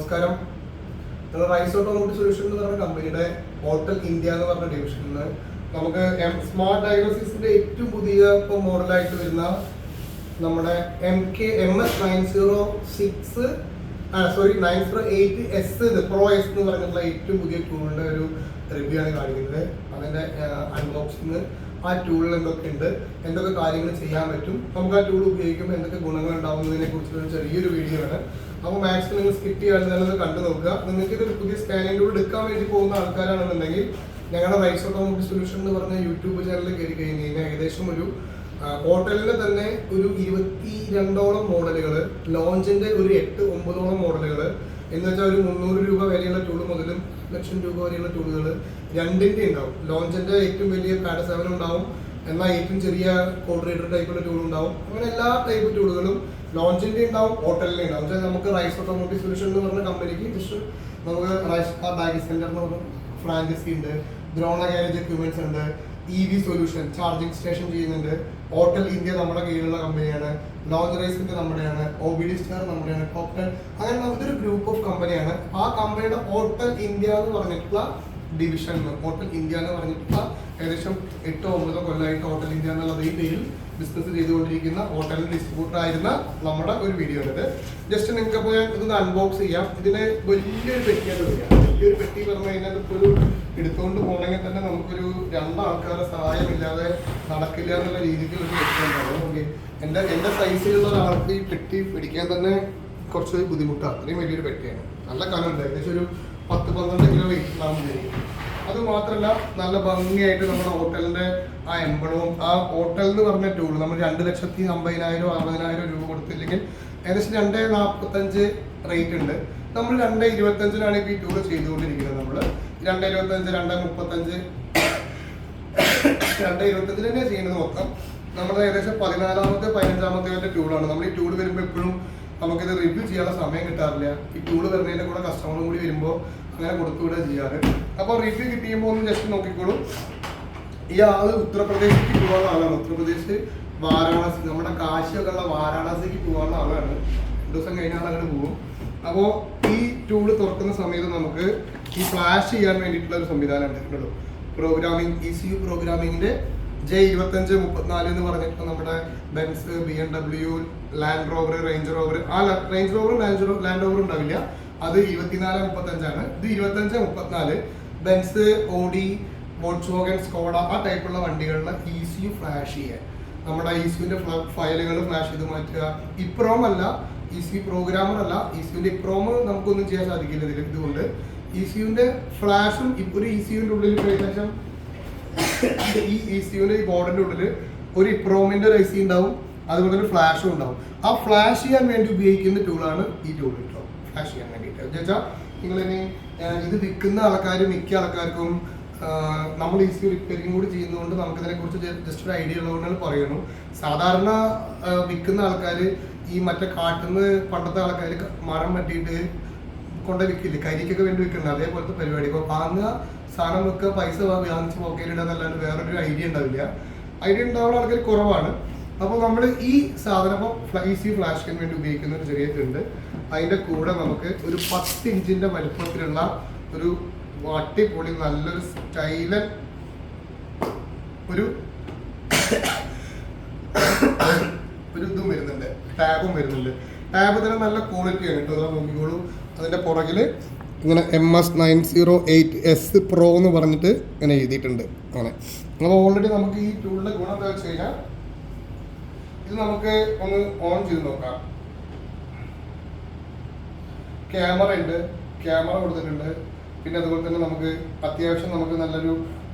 നമസ്കാരം. Rice automotive solution എന്ന് പറഞ്ഞ കമ്പനിയുടെ ഹോട്ടൽ ഇന്ത്യ എന്ന് പറഞ്ഞ ഡിവിഷനിൽ നിന്ന് നമുക്ക് സ്മാർട്ട് ഡയഗ്നോസിസിന്റെ ഏറ്റവും പുതിയ ഇപ്പോൾ മോഡലായിട്ട് വരുന്ന നമ്മുടെ MS 908S പ്രോ എസ് എന്ന് പറഞ്ഞിട്ടുള്ള ഏറ്റവും പുതിയ ടൂളിന്റെ ഒരു റിവ്യൂ ആണ് കാണിക്കുന്നത്. അതിന്റെ അൺബോക്സിങ്, ആ ടൂളിൽ എന്തൊക്കെ ഉണ്ട്, എന്തൊക്കെ കാര്യങ്ങൾ ചെയ്യാൻ പറ്റും, നമുക്ക് ആ ടൂൾ ഉപയോഗിക്കുമ്പോൾ എന്തൊക്കെ ഗുണങ്ങൾ ഉണ്ടാവുന്നതിനെ കുറിച്ചുള്ള ചെറിയൊരു വീഡിയോ ആണ്. അപ്പോൾ മാക്സിമം നിങ്ങൾ സ്കിപ്പ് ചെയ്യാതെ തന്നെ കണ്ടു നോക്കുക. നിങ്ങൾക്ക് ഇത് പുതിയ സ്കാനിംഗ് ടൂൾ എടുക്കാൻ വേണ്ടി പോകുന്ന ആൾക്കാരാണെന്നുണ്ടെങ്കിൽ ഞങ്ങളുടെ റൈസ് ഓട്ടോമോട്ടീവ് സൊല്യൂഷൻ എന്ന് പറഞ്ഞ യൂട്യൂബ് ചാനലിൽ കയറി കഴിഞ്ഞ് കഴിഞ്ഞാൽ ഏകദേശം ഒരു ഹോട്ടലിൽ തന്നെ ഒരു 22ഓളം മോഡലുകൾ, ലോഞ്ചിന്റെ ഒരു 8-9ഓളം മോഡലുകൾ എന്ന് വെച്ചാൽ ഒരു 300 രൂപ വരെയുള്ള ടൂൾ മുതലും ലക്ഷം രൂപ വരെയുള്ള ടൂളുകൾ രണ്ടിന്റെ ഉണ്ടാവും. ലോഞ്ചിന്റെ ഏറ്റവും വലിയ കാർഡ് 7 ഉണ്ടാവും, എന്നാൽ ഏറ്റവും ചെറിയ കോഡ് റീഡർ ടൈപ്പുള്ള ടൂൾ ഉണ്ടാവും. അങ്ങനെ എല്ലാ ടൈപ്പ് ടൂളുകളും ലോഞ്ചിന്റെ ഉണ്ടാവും, ഹോട്ടലിന്റെ ഉണ്ടാവും. നമുക്ക് റൈസ് ഓട്ടോമോട്ടീവ് സൊല്യൂഷൻ എന്ന് പറഞ്ഞ കമ്പനിക്ക് ജസ്റ്റ് നമുക്ക് റൈസ് കാർ ബാഗേജ് സെന്റർ എന്ന് പറഞ്ഞ ഫ്രാഞ്ചൈസി ഉണ്ട്, ദ്രോണ ഗാരേജ് എക്യുപ്മെന്റ്സ് ഉണ്ട്, EV സൊല്യൂഷൻ ചാർജിങ് സ്റ്റേഷൻ ചെയ്യുന്നുണ്ട്. ഹോട്ടൽ ഇന്ത്യ നമ്മുടെ കീഴിലുള്ള കമ്പനിയാണ്. ലോഞ്ച് റൈസിന്റെ നമ്മുടെയാണ്, OBD സ്റ്റാർ നമ്മുടെയാണ്, ടോപ്റ്റൻ. അങ്ങനെ ഇതൊരു ഗ്രൂപ്പ് ഓഫ് കമ്പനിയാണ്. ആ കമ്പനിയുടെ ഹോട്ടൽ ഇന്ത്യ എന്ന് പറഞ്ഞിട്ടുള്ള ഡിവിഷൻ, ഹോട്ടൽ ഇന്ത്യ എന്ന് പറഞ്ഞിട്ടുള്ള ഏകദേശം 8-9 കൊല്ലമായിട്ട് ഹോട്ടൽ ഇന്ത്യ എന്നുള്ള ഈ പേരിൽ ബിസിനസ് ചെയ്തുകൊണ്ടിരിക്കുന്ന ഹോട്ടൽ ഡിസ്ട്രിബ്യൂട്ടർ ആയിരുന്ന നമ്മുടെ ഒരു വീഡിയോ ഉണ്ട്. ജസ്റ്റ് നിങ്ങൾക്ക് അപ്പോൾ ഞാൻ ഇതൊന്ന് അൺബോക്സ് ചെയ്യാം. ഇതിന് വലിയൊരു പെട്ടിയായിട്ട് വരിക. വലിയൊരു പെട്ടി പറഞ്ഞു കഴിഞ്ഞാൽ ഇപ്പോൾ ഒരു എടുത്തുകൊണ്ട് പോകണമെങ്കിൽ തന്നെ നമുക്കൊരു 2 ആൾക്കാരുടെ സഹായമില്ലാതെ നടക്കില്ല എന്നുള്ള രീതിക്ക് ഒരു പെട്ടി ഉണ്ടാവും. ഓക്കെ, എൻ്റെ സൈസിലുള്ള ഒരാൾക്ക് ഈ പെട്ടി പിടിക്കാൻ തന്നെ കുറച്ച് ബുദ്ധിമുട്ടാണ്. അത്രയും വലിയൊരു പെട്ടിയാണ്. നല്ല കനമുണ്ട്, ഏകദേശം ഒരു 10-12 കിലോ വെയിറ്റ് ഉണ്ടാകുമ്പോഴേക്കും. അത് മാത്രമല്ല നല്ല ഭംഗിയായിട്ട് നമ്മുടെ ഹോട്ടലിന്റെ ആ എംബളവും, ആ ഹോട്ടൽ എന്ന് പറഞ്ഞ ടൂൾ നമ്മൾ 2,50,000-60,000 രൂപ കൊടുത്തില്ലെങ്കിൽ ഏകദേശം 2,45 റേറ്റ് ഉണ്ട്. നമ്മൾ 2,25-നാണ് ഇപ്പോൾ ഈ ടൂൾ ചെയ്തുകൊണ്ടിരിക്കുന്നത്. നമ്മൾ 2,25, 2,35 തന്നെ ചെയ്യുന്നത് മൊത്തം. നമ്മൾ ഏകദേശം 14-ാമത്തെ 15-ാമത്തെ ടൂളാണ്. നമ്മൾ ഈ ടൂൾ വരുമ്പോൾ എപ്പോഴും നമുക്കിത് റിവ്യൂ ചെയ്യാനുള്ള സമയം കിട്ടാറില്ല. ഈ ടൂൾ വരുന്നതിൻ്റെ കൂടെ കസ്റ്റമറും കൂടി വരുമ്പോൾ അങ്ങനെ കൊടുത്തുവിടുക ചെയ്യാറ്. അപ്പോൾ റിവ്യൂ കിട്ടിയുമ്പോൾ ഒന്ന് ജസ്റ്റ് നോക്കിക്കോളൂ. ഈ ആള് ഉത്തർപ്രദേശിലേക്ക് പോകാനുള്ള ആളാണ്. ഉത്തർപ്രദേശ് വാരാണസി, നമ്മുടെ കാശിയൊക്കെ ഉള്ള വാരാണസിക്ക് പോകാനുള്ള ആളാണ്. 2 ദിവസം കഴിഞ്ഞാൽ അങ്ങോട്ട് പോകും. അപ്പോൾ ഈ ടൂള് തുറക്കുന്ന സമയത്ത് നമുക്ക് ഈ ഫ്ലാഷ് ചെയ്യാൻ വേണ്ടിയിട്ടുള്ള ഒരു സംവിധാനം ഉണ്ടായിട്ടുള്ളൂ. പ്രോഗ്രാമിംഗ്, ECU പ്രോഗ്രാമിങ്ങിന്റെ J2534 എന്ന് പറഞ്ഞിട്ട് നമ്മുടെ Benz, BMW, Land Rover, Range Rover, Range റോവറും ലാൻഡ് റോവറും ഉണ്ടാവില്ല. അത് 2435 ഇത് 2534. ബെൻസ്, ഓഡി, വോൾക്സ്വാഗൻ, സ്കോഡ ആ ടൈപ്പുള്ള വണ്ടികളിലെ ECU ഫ്ലാഷ് ചെയ്യാൻ, നമ്മുടെ ECUവിന്റെ ഫയലുകൾ ഫ്ലാഷ് ചെയ്ത് മാറ്റുക. ഇപ്രോം അല്ല, ECU പ്രോഗ്രാമർ അല്ല, ECUവിന്റെ ഇപ്രോം നമുക്കൊന്നും ചെയ്യാൻ സാധിക്കില്ല ഇതുകൊണ്ട്. ECUവിന്റെ ഫ്ലാഷും ഒരു ECUവിന്റെ ഉള്ളിൽ ഏകദേശം ഈ ECUവിന്റെ ഈ ബോർഡിന്റെ ഉള്ളിൽ ഒരു ഇപ്രോമിന്റെ ഒരു IC ഉണ്ടാവും, അതുപോലെ ഒരു ഫ്ലാഷും ഉണ്ടാവും. ആ ഫ്ലാഷ് ചെയ്യാൻ വേണ്ടി ഉപയോഗിക്കുന്ന ടൂളാണ് ഈ ടൂൾ കേട്ടോ. ഫ്ലാഷ് ചെയ്യാൻ വേണ്ടിയിട്ട് വെച്ചാൽ നിങ്ങളിനി ഇത് വിൽക്കുന്ന മിക്ക ആൾക്കാർക്കും നമ്മൾ ECU റിപ്പയറിംഗ് കൂടി ചെയ്യുന്നതുകൊണ്ട് നമുക്കിതിനെ കുറിച്ച് ജസ്റ്റ് ഒരു ഐഡിയ ഉള്ളതുകൊണ്ടാണ് പറയുന്നു. സാധാരണ വിൽക്കുന്ന ആൾക്കാർ ഈ മറ്റേ കാട്ടുന്ന പണ്ടത്തെ ആൾക്കാർ മരം വെട്ടിയിട്ട് കൊണ്ട് വിൽക്കില്ല, കരിക്കൊക്കെ വേണ്ടി വിൽക്കുന്നത് അതേപോലത്തെ പരിപാടി. ഇപ്പോൾ വാങ്ങുക, സാധനം വെക്കുക, പൈസ വാങ്ങിച്ച് പോക്കറ്റിടുക എന്നല്ലാണ്ട് വേറൊരു ഐഡിയ ഉണ്ടാവില്ല. ഐഡിയ ഉണ്ടാവുന്ന ആൾക്കാർ കുറവാണ്. അപ്പോൾ നമ്മൾ ഈ സാധനം ഇപ്പോൾ ECU ഫ്ലാഷ് ചെയ്യാൻ വേണ്ടി ഉപയോഗിക്കുന്ന ഒരു ചെറിയ ഉണ്ട്. അതിൻ്റെ കൂടെ നമുക്ക് ഒരു 10 ഇഞ്ചിൻ്റെ വലുപ്പത്തിലുള്ള ഒരു അടിപൊളി നല്ലൊരു സ്റ്റൈലൻ ഒരു ഇതും വരുന്നുണ്ട്, ടാബും വരുന്നുണ്ട്. ടാബ് തന്നെ നല്ല ക്വാളിറ്റിയാണ് കേട്ടോ. അതാ നോക്കിക്കോളൂ. അതിൻ്റെ പുറകിൽ ഇങ്ങനെ MS 908S പ്രോ എന്ന് പറഞ്ഞിട്ട് ഇങ്ങനെ എഴുതിയിട്ടുണ്ട്. അങ്ങനെ അപ്പോൾ ഓൾറെഡി നമുക്ക് ഈ ടൂളിൻ്റെ ഗുണം എന്താ വെച്ച് കഴിഞ്ഞാൽ ഇത് നമുക്ക് ഒന്ന് ഓൺ ചെയ്ത് നോക്കാം. ക്യാമറ ഉണ്ട്, ക്യാമറ കൊടുത്തിട്ടുണ്ട്. പിന്നെ അതുപോലെ തന്നെ നമുക്ക് അത്യാവശ്യം നമുക്ക് നല്ലൊരു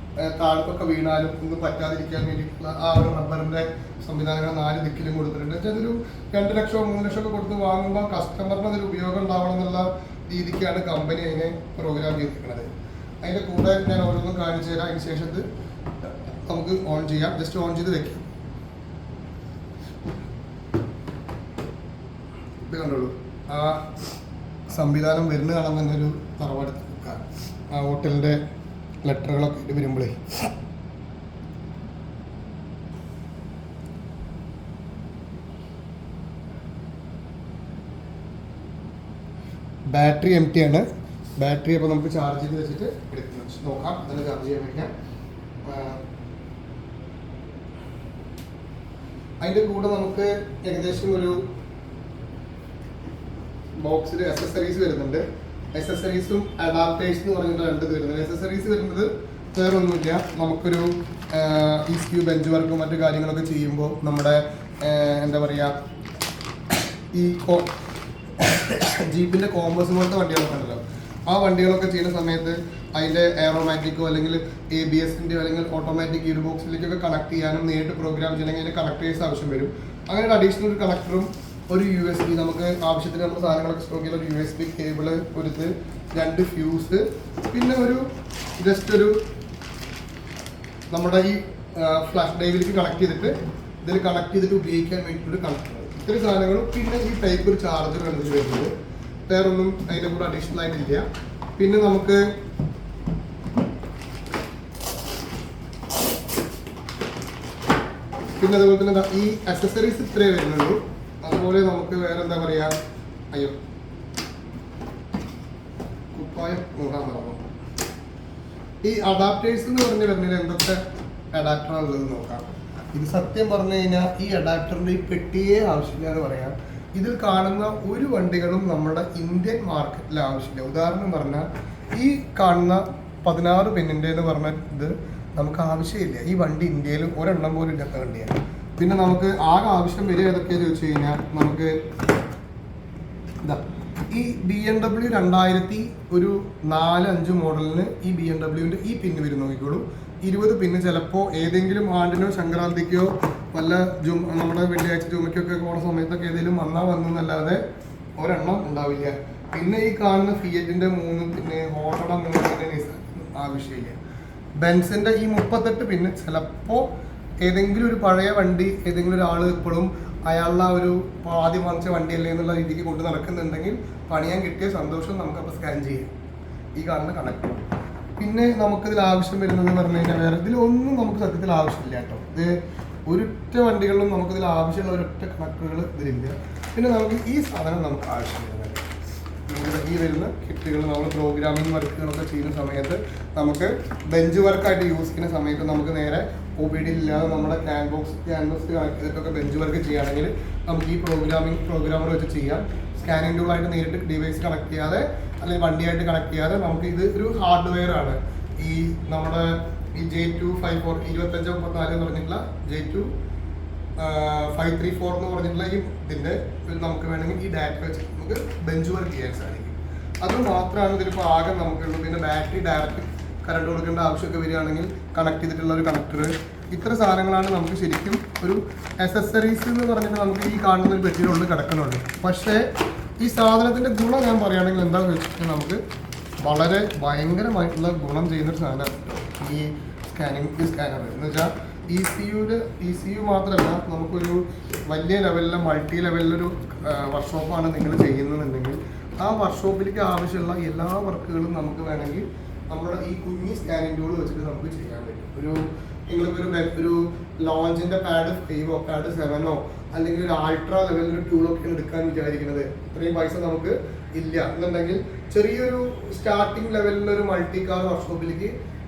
താഴത്തൊക്കെ വീണാലും ഒന്നും പറ്റാതിരിക്കാൻ വേണ്ടിയിട്ടുള്ള ആ ഒരു റബ്ബറിൻ്റെ സംവിധാനങ്ങൾ 4 ദിക്കിലും കൊടുത്തിട്ടുണ്ട്. അതൊരു 2 ലക്ഷമോ 3 ലക്ഷമോ ഒക്കെ കൊടുത്ത് വാങ്ങുമ്പോൾ കസ്റ്റമറിന് അതൊരു ഉപയോഗം ഉണ്ടാവണം എന്നുള്ള രീതിക്കാണ് കമ്പനി അതിനെ പ്രോഗ്രാം ചെയ്തിരിക്കുന്നത്. അതിൻ്റെ കൂടെ ഞാൻ ഓരോന്നും കാണിച്ചു തരാം. അതിന് ശേഷം ഇത് നമുക്ക് ഓൺ ചെയ്യാം. ജസ്റ്റ് ഓൺ ചെയ്ത് വെക്കാം. ഇത് കണ്ടോളൂ, ആ സംവിധാനം വരുന്ന കാണാൻ തന്നെ ഒരു തറവാട് ആ ഹോട്ടലിൻ്റെ ലെറ്ററുകളൊക്കെ ആയിട്ട് വരുമ്പോഴേ ബാറ്ററി എം ടി ആണ്. ബാറ്ററി അപ്പോൾ നമുക്ക് ചാർജ് ചെയ്ത് വെച്ചിട്ട് നോക്കാം, അതിന് ചാർജ് ചെയ്യാൻ വയ്ക്കാം. അതിൻ്റെ കൂടെ നമുക്ക് ഏകദേശം ഒരു ബോക്സിൽ അക്സസറീസ് വരുന്നുണ്ട്. അക്സസറീസും അഡാപ്റ്റേഴ്സ് എന്ന് പറഞ്ഞിട്ട് 2 വരുന്നത്. അക്സസറീസ് വരുന്നത് വേറെ ഒന്നുമില്ല, നമുക്കൊരു ECU ബെഞ്ച് വർക്കും മറ്റു കാര്യങ്ങളൊക്കെ ചെയ്യുമ്പോൾ നമ്മുടെ എന്താ പറയുക, ഈ ജീപ്പിൻ്റെ കോമ്പസ് പോലത്തെ വണ്ടികളൊക്കെ ഉണ്ടല്ലോ, ആ വണ്ടികളൊക്കെ ചെയ്യുന്ന സമയത്ത് അതിൻ്റെ എയറോമാറ്റിക്കോ അല്ലെങ്കിൽ ABSൻ്റെയോ അല്ലെങ്കിൽ ഓട്ടോമാറ്റിക് ഗിയർ ബോക്സിലേക്കൊക്കെ കണക്ട് ചെയ്യാനും നേരിട്ട് പ്രോഗ്രാം ചെയ്യണമെങ്കിൽ അതിൻ്റെ കണക്ടേഴ്സ് ആവശ്യം വരും. അങ്ങനെ ഒരു അഡീഷണൽ ഒരു കണക്ടറും ഒരു USB, നമുക്ക് ആവശ്യത്തിന് നമ്മുടെ സാധനങ്ങളൊക്കെ സ്റ്റോക്ക് ചെയ്യുന്ന ഒരു USB കേബിള്, ഒരു 2 ഫ്യൂസ്, പിന്നെ ഒരു ജസ്റ്റ് ഒരു നമ്മുടെ ഈ ഫ്ലാഷ് ഡ്രൈവിലേക്ക് കണക്ട് ചെയ്തിട്ട് ഇതിൽ കണക്ട് ചെയ്തിട്ട് ഉപയോഗിക്കാൻ വേണ്ടിയിട്ടൊരു കണക്ടർ. ഇത്രയും സാധനങ്ങളും പിന്നെ ഈ ടൈപ്പ് ഒരു ചാർജറാണ് ഇതിൽ വരുന്നത്. വേറൊന്നും അതിൻ്റെ കൂടെ അഡീഷണൽ ആയിട്ടില്ല. പിന്നെ നമുക്ക് പിന്നെ അതുപോലെ തന്നെ ഈ അക്സസറീസ് ഇത്രയേ വരുന്നുള്ളൂ. അതുപോലെ നമുക്ക് വേറെ എന്താ പറയുക, അയ്യോ കുപ്പായം നോക്കാൻ പറഞ്ഞു. ഈ അഡാപ്റ്റേഴ്സ് എന്ന് പറഞ്ഞ് വരുന്നതിൽ എന്തൊക്കെ അഡാപ്റ്ററാണ് ഉള്ളത് നോക്കാം. ഇത് സത്യം പറഞ്ഞു കഴിഞ്ഞാൽ ഈ അഡാപ്റ്ററിൻ്റെ ഈ പെട്ടിയെ ആവശ്യമില്ല എന്ന് പറയാം. ഇതിൽ കാണുന്ന ഒരു വണ്ടികളും നമ്മുടെ ഇന്ത്യൻ മാർക്കറ്റിൽ ആവശ്യമില്ല. ഉദാഹരണം പറഞ്ഞാൽ ഈ കാണുന്ന 16 പിന്നിൻ്റെ എന്ന് പറഞ്ഞ ഇത് നമുക്ക് ആവശ്യമില്ല. ഈ വണ്ടി ഇന്ത്യയിൽ ഒരെണ്ണം പോലും ഇല്ലാത്ത വണ്ടിയാണ്. പിന്നെ നമുക്ക് ആകെ ആവശ്യം വരിക ഏതൊക്കെയാണെന്ന് ചോദിച്ചു കഴിഞ്ഞാൽ നമുക്ക് ഇതാ ഈ BMW 2004-05 മോഡലിന് ഈ BMWൻ്റെ ഈ പിന്ന് വരും. നോക്കിക്കോളൂ, 20 പിന്ന്. ചിലപ്പോൾ ഏതെങ്കിലും ആണ്ടിനോ സംക്രാന്തിക്കോ വല്ല നമ്മുടെ വെള്ളിയാഴ്ച ജുമയ്ക്കൊക്കെ പോകുന്ന സമയത്തൊക്കെ ഏതെങ്കിലും വന്നല്ലാതെ ഒരെണ്ണം ഉണ്ടാവില്ല. പിന്നെ ഈ കാണുന്ന ഫിയറ്റിൻ്റെ 3 പിന്നെ ഹോണ്ടയുടെ 3 പിന്നെ ആവശ്യമില്ല. ബെൻസിൻ്റെ ഈ 38 പിന്നെ ചിലപ്പോൾ ഏതെങ്കിലും ഒരു പഴയ വണ്ടി ഏതെങ്കിലും ഒരാൾ ഇപ്പോഴും അയാളുടെ ഒരു ആദ്യം വാങ്ങിച്ച വണ്ടിയല്ലേ എന്നുള്ള രീതിക്ക് കൊണ്ട് നടക്കുന്നുണ്ടെങ്കിൽ പണിയാൻ കിട്ടിയ സന്തോഷം നമുക്കപ്പോൾ സ്കാൻ ചെയ്യാം ഈ കാണുന്ന കണക്ടർ. പിന്നെ നമുക്കിതിൽ ആവശ്യം വരുന്നത് പറഞ്ഞു കഴിഞ്ഞാൽ വേറെ ഇതിലൊന്നും നമുക്ക് സത്യത്തിൽ ആവശ്യമില്ല കേട്ടോ. ഇത് ഒരൊറ്റ വണ്ടികളിലും നമുക്കിതിൽ ആവശ്യമുള്ള ഒരൊറ്റ കണക്ടറുകൾ ഇതിലില്ല. പിന്നെ നമുക്ക് ഈ സാധനം നമുക്ക് ആവശ്യം വരുന്നത് ഈ വരുന്ന കിറ്റുകൾ നമ്മൾ പ്രോഗ്രാമിംഗ് വർക്കുകളൊക്കെ ചെയ്യുന്ന സമയത്ത് നമുക്ക് ബെഞ്ച് വർക്കായിട്ട് യൂസ് ചെയ്യുന്ന സമയത്ത് നമുക്ക് നേരെ OBD ഇല്ലാതെ നമ്മുടെ ക്യാൻവാസ് കണക്ട് ചെയ്തിട്ടൊക്കെ ബെഞ്ച് വർക്ക് ചെയ്യുകയാണെങ്കിൽ നമുക്ക് ഈ പ്രോഗ്രാമർ വെച്ച് ചെയ്യാം. സ്കാനിങ് ടൂളായിട്ട് നേരിട്ട് ഡിവൈസ് കണക്ട് ചെയ്യാതെ അല്ലെങ്കിൽ വണ്ടിയായിട്ട് കണക്ട് ചെയ്യാതെ നമുക്ക് ഇത് ഒരു ഹാർഡ്വെയർ ആണ്. ഈ നമ്മുടെ ഈ J254 2534 എന്ന് പറഞ്ഞിട്ടുള്ള J2 534 എന്ന് പറഞ്ഞിട്ടുള്ള ഈ ഇതിൻ്റെ നമുക്ക് വേണമെങ്കിൽ ഈ ഡാറ്റ വെച്ച് നമുക്ക് ബെഞ്ച് വർക്ക് ചെയ്യാൻ സാധിക്കും. അത് മാത്രമാണ് ഇതിലിപ്പോൾ ആകെ നമുക്കുള്ളൂ. പിന്നെ ബാറ്ററി ഡയറക്റ്റ് കറണ്ട് കൊടുക്കേണ്ട ആവശ്യമൊക്കെ വരികയാണെങ്കിൽ കണക്ട് ചെയ്തിട്ടുള്ള ഒരു കണക്ടർ. ഇത്ര സാധനങ്ങളാണ് നമുക്ക് ശരിക്കും ഒരു അക്സസറീസ് എന്ന് പറഞ്ഞിട്ട് നമുക്ക് ഈ കാണുന്ന ഒരു പെട്ടിയിലുള്ളിൽ കിടക്കുന്നുണ്ട്. പക്ഷേ ഈ സാധനത്തിൻ്റെ ഗുണം ഞാൻ പറയുകയാണെങ്കിൽ എന്താണെന്ന് വെച്ചിട്ടുണ്ടെങ്കിൽ നമുക്ക് വളരെ ഭയങ്കരമായിട്ടുള്ള ഗുണം ചെയ്യുന്നൊരു സാധനമാണ് ഈ സ്കാനർ എന്ന് വെച്ചാൽ ECU മാത്രമല്ല, നമുക്കൊരു വലിയ ലെവലിലെ മൾട്ടി ലെവലിലൊരു വർക്ക്ഷോപ്പാണ് നിങ്ങൾ ചെയ്യുന്നതെന്നുണ്ടെങ്കിൽ ആ വർക്ക്ഷോപ്പിലേക്ക് ആവശ്യമുള്ള എല്ലാ വർക്കുകളും നമുക്ക് വേണമെങ്കിൽ നമ്മുടെ ഈ കുഞ്ഞി സ്കാനിങ് ടൂൾ വെച്ചിട്ട് നമുക്ക് ചെയ്യാൻ പറ്റും. നിങ്ങൾക്കൊരു ലോഞ്ചിൻ്റെ പാഡ് 5 പാഡ് 7 അല്ലെങ്കിൽ ഒരു അൾട്രാ ലെവലിലൊരു ടൂളൊക്കെ എടുക്കാൻ വിചാരിക്കുന്നത് ഇത്രയും പൈസ നമുക്ക് ഇല്ല എന്നുണ്ടെങ്കിൽ ചെറിയൊരു സ്റ്റാർട്ടിംഗ് ലെവലിലൊരു മൾട്ടി കാർ വർക്ക്ഷോപ്പിലേക്ക്